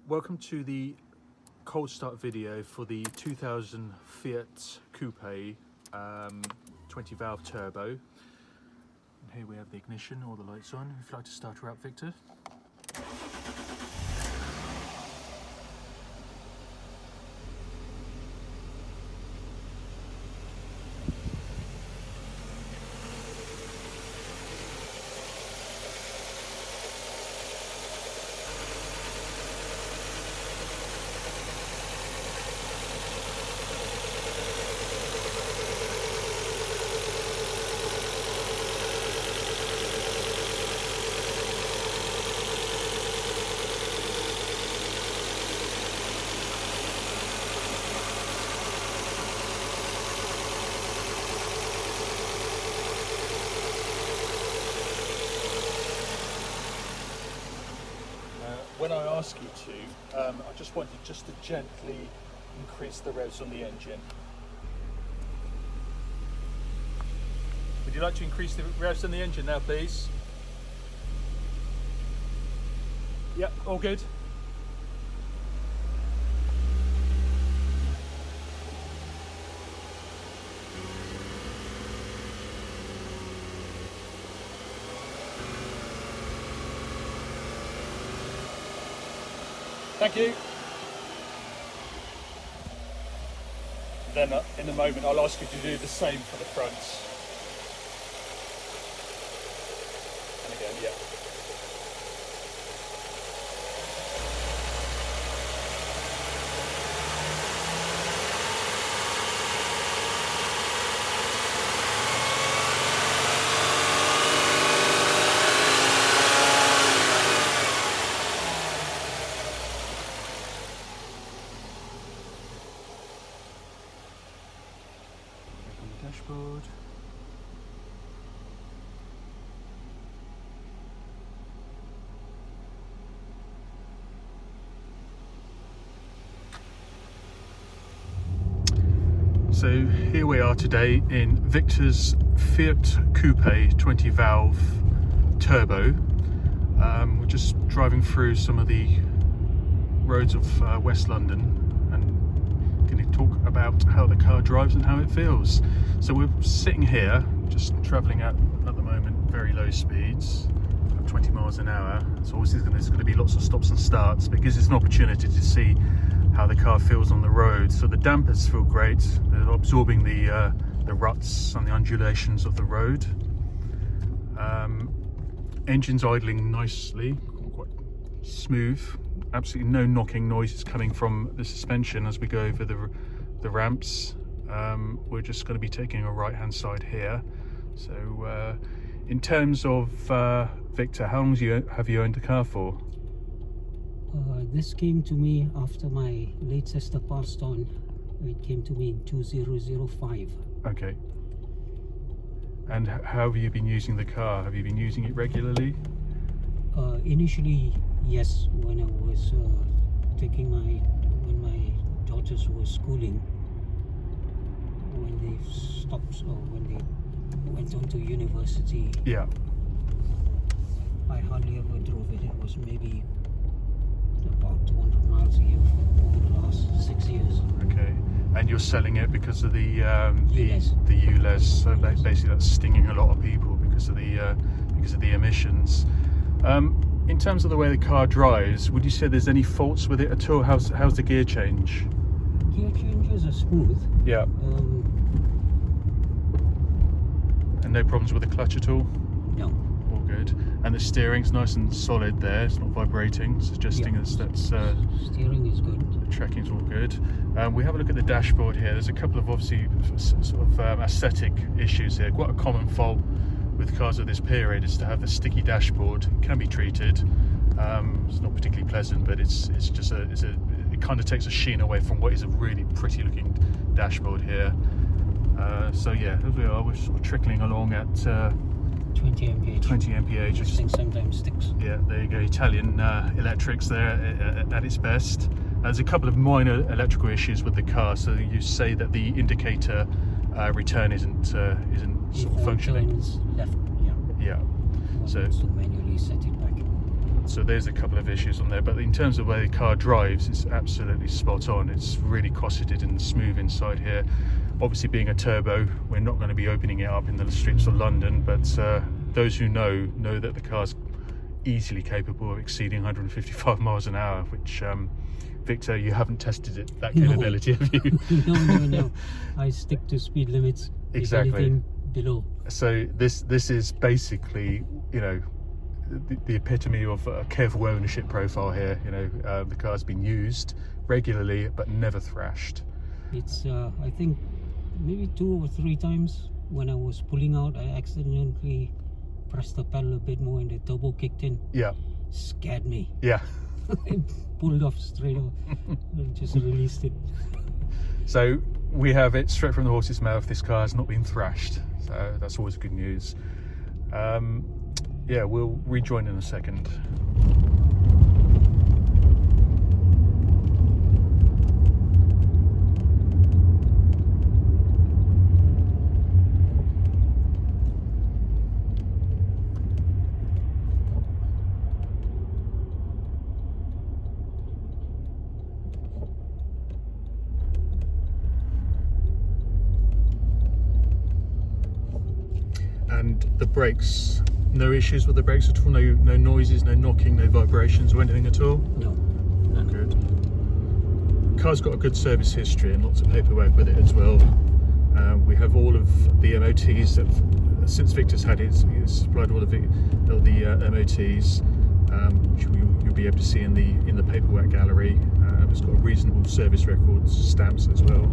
Welcome to the cold start video for the 2000 Fiat Coupe 20 valve turbo. And here we have the ignition, all the lights on. If you'd like to start her up, Victor. When I ask you to, I just want you just to gently increase the revs on the engine. Would you like to increase the revs on the engine now, please? Yep, all good. Thank you. Then in a moment I'll ask you to do the same for the fronts. And again, yeah. Dashboard. So here we are today in Victor's Fiat Coupe 20 valve turbo. We're just driving through some of the roads of West London and going to talk about how the car drives and how it feels. So we're sitting here, just travelling at the moment, very low speeds, 20 miles an hour. So obviously there's going to be lots of stops and starts, but it gives us an opportunity to see how the car feels on the road. So the dampers feel great, they're absorbing the ruts and the undulations of the road. Engine's idling nicely, quite smooth, absolutely no knocking noises coming from the suspension as we go over the ramps. We're just going to be taking a right hand side here. So in terms of Victor, how long have you owned the car for? This came to me after my late sister passed on. It came to me in 2005. Okay. And how have you been using the car? Have you been using it regularly? Initially, yes, when I was when my daughters were schooling, when they stopped or when they went on to university. Yeah. I hardly ever drove it. It was maybe about 200 miles a year over the last 6 years. Okay. And you're selling it because of the ULEZ. The ULEZ. So basically that's stinging a lot of people because of the emissions. In terms of the way the car drives, would you say there's any faults with it at all? How's the gear change? Gear changes are smooth. Yeah. And no problems with the clutch at all? No. All good. And the steering's nice and solid there, it's not vibrating, suggesting that's steering is good. The tracking's all good. We have a look at the dashboard here. There's a couple of obviously sort of aesthetic issues here. Quite a common fault with cars of this period is to have the sticky dashboard. It can be treated. It's not particularly pleasant, but it's just it kind of takes a sheen away from what is a really pretty looking dashboard here. So yeah, here we are. We're sort of trickling along at 20 mph. 20 mph. This thing sometimes sticks. Yeah, there you go. Italian electrics there at its best. There's a couple of minor electrical issues with the car. So you say that the indicator return isn't sort of functioning. Turns left, Yeah. So manually set it back. So there's a couple of issues on there, but in terms of where the car drives, it's absolutely spot on. It's really cosseted and smooth inside here. Obviously, being a turbo, we're not going to be opening it up in the streets of London, but those who know that the car's easily capable of exceeding 155 miles an hour, which Victor, you haven't tested that capability, have you? No. I stick to speed limits. Exactly. If anything below. So this is basically, you know, the epitome of a careful ownership profile here. You know, the car's been used regularly but never thrashed. It's I think maybe 2 or 3 times when I was pulling out, I accidentally pressed the pedal a bit more and the turbo kicked in. Yeah. Scared me. Yeah. I pulled off straight off and just released it. So we have it straight from the horse's mouth. This car has not been thrashed, so that's always good news. Yeah, we'll rejoin in a second. And the brakes, no issues with the brakes at all? No noises, no knocking, no vibrations or anything at all? No, none. Good. Car's got a good service history and lots of paperwork with it as well. We have all of the MOTs that, since Victor's had it, he's supplied all of the MOTs, which you'll be able to see in the paperwork gallery. It's got reasonable service records, stamps as well.